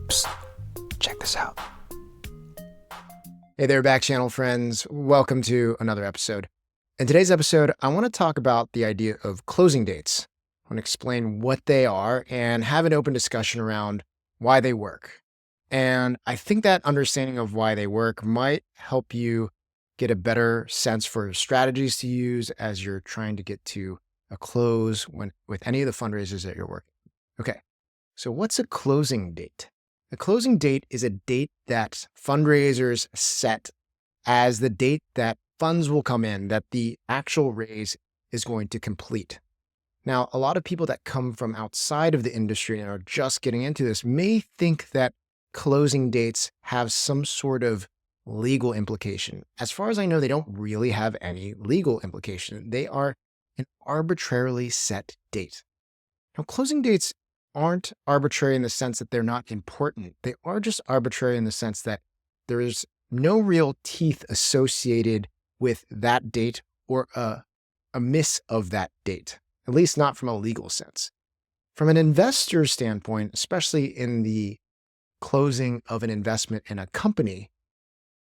Psst, check this out. Hey there, Backchannel friends. Welcome to another episode. In today's episode, I want to talk about the idea of closing dates. I want to explain what they are and have an open discussion around why they work. And I think that understanding of why they work might help you get a better sense for strategies to use as you're trying to get to a close with any of the fundraisers that you're working. Okay, so what's a closing date? A closing date is a date that fundraisers set as the date that funds will come in, that the actual raise is going to complete. Now, a lot of people that come from outside of the industry and are just getting into this may think that closing dates have some sort of legal implication. As far as I know, they don't really have any legal implication. They are an arbitrarily set date. Now, closing dates aren't arbitrary in the sense that they're not important. They are just arbitrary in the sense that there is no real teeth associated with that date or a miss of that date, at least not from a legal sense. From an investor's standpoint, especially in the closing of an investment in a company,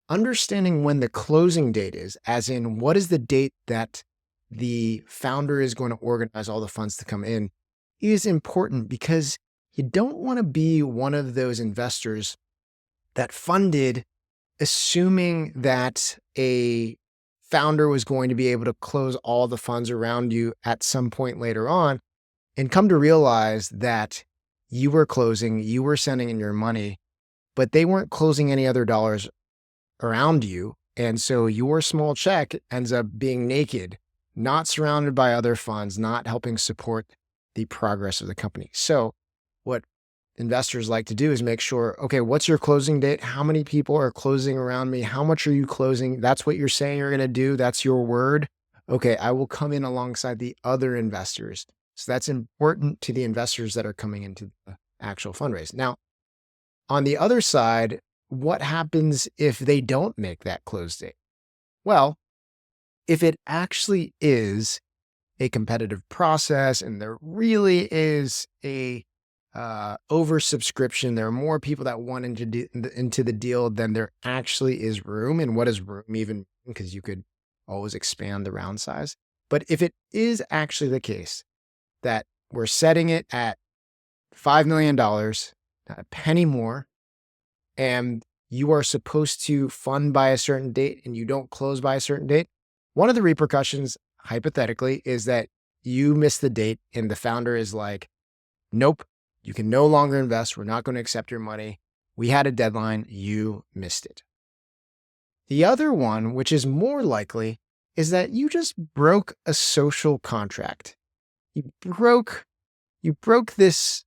understanding when the closing date is, as in what is the date that the founder is going to organize all the funds to come in, is important because you don't want to be one of those investors that funded assuming that a founder was going to be able to close all the funds around you at some point later on and come to realize that you were closing, you were sending in your money, but they weren't closing any other dollars around you. And so your small check ends up being naked, not surrounded by other funds, not helping support the progress of the company. So what investors like to do is make sure, okay, what's your closing date? How many people are closing around me? How much are you closing? That's what you're saying you're going to do. That's your word. Okay, I will come in alongside the other investors. So that's important to the investors that are coming into the actual fundraise. Now, on the other side, what happens if they don't make that close date? Well, if it actually is a competitive process and there really is a oversubscription, there are more people that want into the deal than there actually is room. And what is room even? Because you could always expand the round size. But if it is actually the case that we're setting it at $5 million, not a penny more, and you are supposed to fund by a certain date and you don't close by a certain date, one of the repercussions, hypothetically, is that you miss the date and the founder is like, nope, you can no longer invest. We're not going to accept your money. We had a deadline. You missed it. The other one, which is more likely, is that you just broke a social contract. You broke this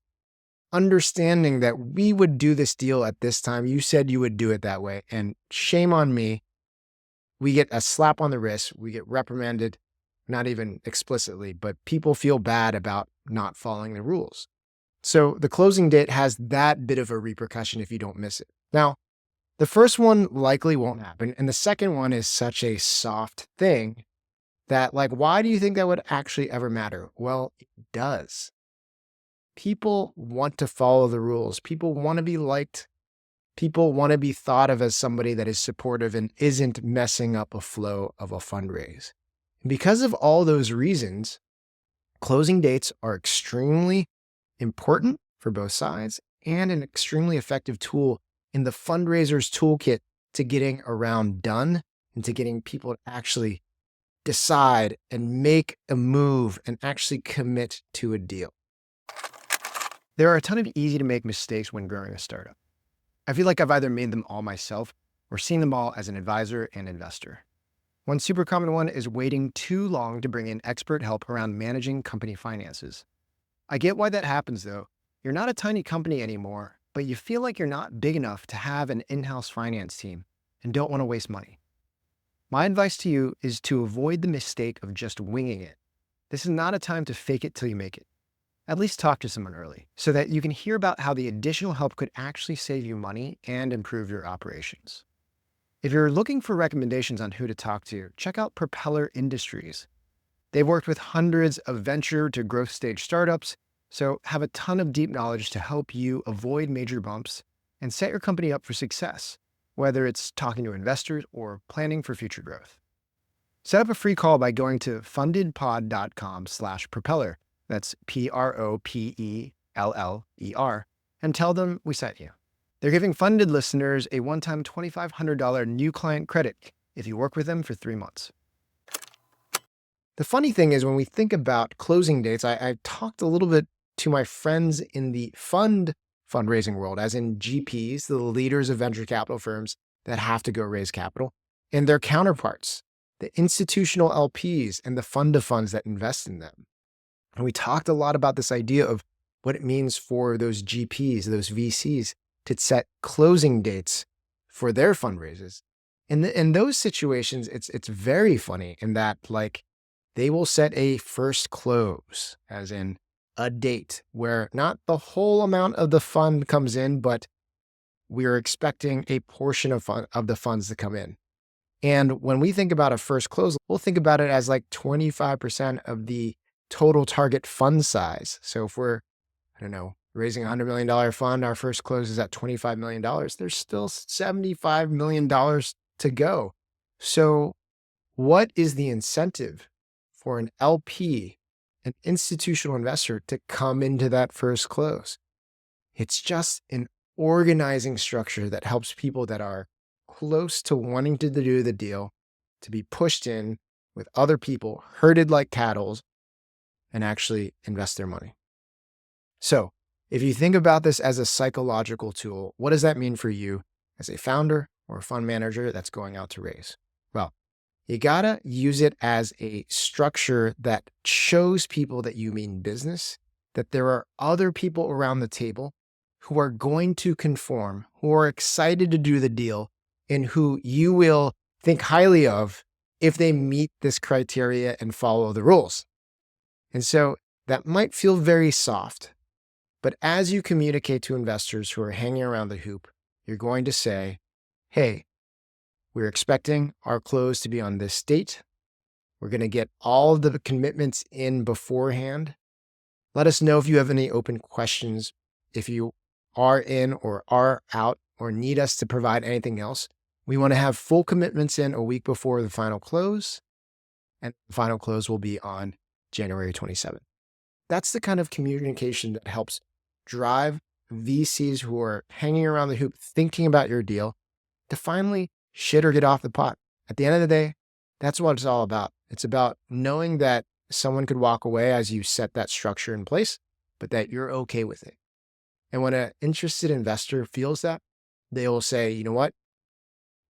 understanding that we would do this deal at this time. You said you would do it that way. And shame on me. We get a slap on the wrist. We get reprimanded, not even explicitly, but people feel bad about not following the rules. So the closing date has that bit of a repercussion if you don't miss it. Now, the first one likely won't happen. And the second one is such a soft thing that, like, why do you think that would actually ever matter? Well, it does. People want to follow the rules. People want to be liked. People want to be thought of as somebody that is supportive and isn't messing up a flow of a fundraise. And because of all those reasons, closing dates are extremely important for both sides and an extremely effective tool in the fundraiser's toolkit to getting around done and to getting people to actually decide and make a move and actually commit to a deal. There are a ton of easy to make mistakes when growing a startup. I feel like I've either made them all myself or seen them all as an advisor and investor. One super common one is waiting too long to bring in expert help around managing company finances. I get why that happens though. You're not a tiny company anymore, but you feel like you're not big enough to have an in-house finance team and don't want to waste money. My advice to you is to avoid the mistake of just winging it. This is not a time to fake it till you make it. At least talk to someone early so that you can hear about how the additional help could actually save you money and improve your operations. If you're looking for recommendations on who to talk to, check out Propeller Industries. They've worked with hundreds of venture to growth stage startups, so have a ton of deep knowledge to help you avoid major bumps and set your company up for success, whether it's talking to investors or planning for future growth. Set up a free call by going to fundedpod.com/propeller. That's PROPELLER, and tell them we sent you. They're giving Funded listeners a one-time $2,500 new client credit if you work with them for 3 months. The funny thing is, when we think about closing dates, I talked a little bit to my friends in the fundraising world, as in GPs, the leaders of venture capital firms that have to go raise capital, and their counterparts, the institutional LPs and the fund of funds that invest in them. And we talked a lot about this idea of what it means for those GPs, those VCs, to set closing dates for their fundraisers. In those situations, it's very funny in that, like, they will set a first close, as in a date where not the whole amount of the fund comes in, but we're expecting a portion of the funds to come in. And when we think about a first close, we'll think about it as like 25% of the total target fund size. So if we're, raising a $100 million fund, our first close is at $25 million. There's still $75 million to go. So what is the incentive for an LP, an institutional investor, to come into that first close? It's just an organizing structure that helps people that are close to wanting to do the deal to be pushed in with other people, herded like cattle, and actually invest their money. So if you think about this as a psychological tool, what does that mean for you as a founder or a fund manager that's going out to raise? Well, you gotta use it as a structure that shows people that you mean business, that there are other people around the table who are going to conform, who are excited to do the deal, and who you will think highly of if they meet this criteria and follow the rules. And so that might feel very soft, but as you communicate to investors who are hanging around the hoop, you're going to say, hey, we're expecting our close to be on this date. We're going to get all of the commitments in beforehand. Let us know if you have any open questions. If you are in or are out or need us to provide anything else, we want to have full commitments in a week before the final close, and the final close will be on January 27th. That's the kind of communication that helps drive VCs who are hanging around the hoop thinking about your deal to finally shit or get off the pot. At the end of the day, that's what it's all about. It's about knowing that someone could walk away as you set that structure in place, but that you're okay with it. And when an interested investor feels that, they will say, you know what?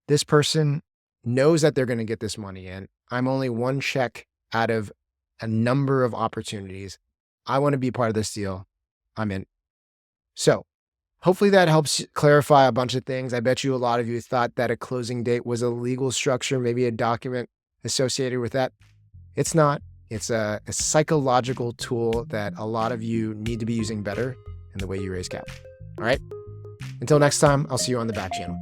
This person knows that they're going to get this money in. I'm only one check out of a number of opportunities. I want to be part of this deal. I'm in. So hopefully that helps clarify a bunch of things. I bet you a lot of you thought that a closing date was a legal structure, maybe a document associated with that. It's not. It's a psychological tool that a lot of you need to be using better in the way you raise capital. All right. Until next time, I'll see you on the back channel.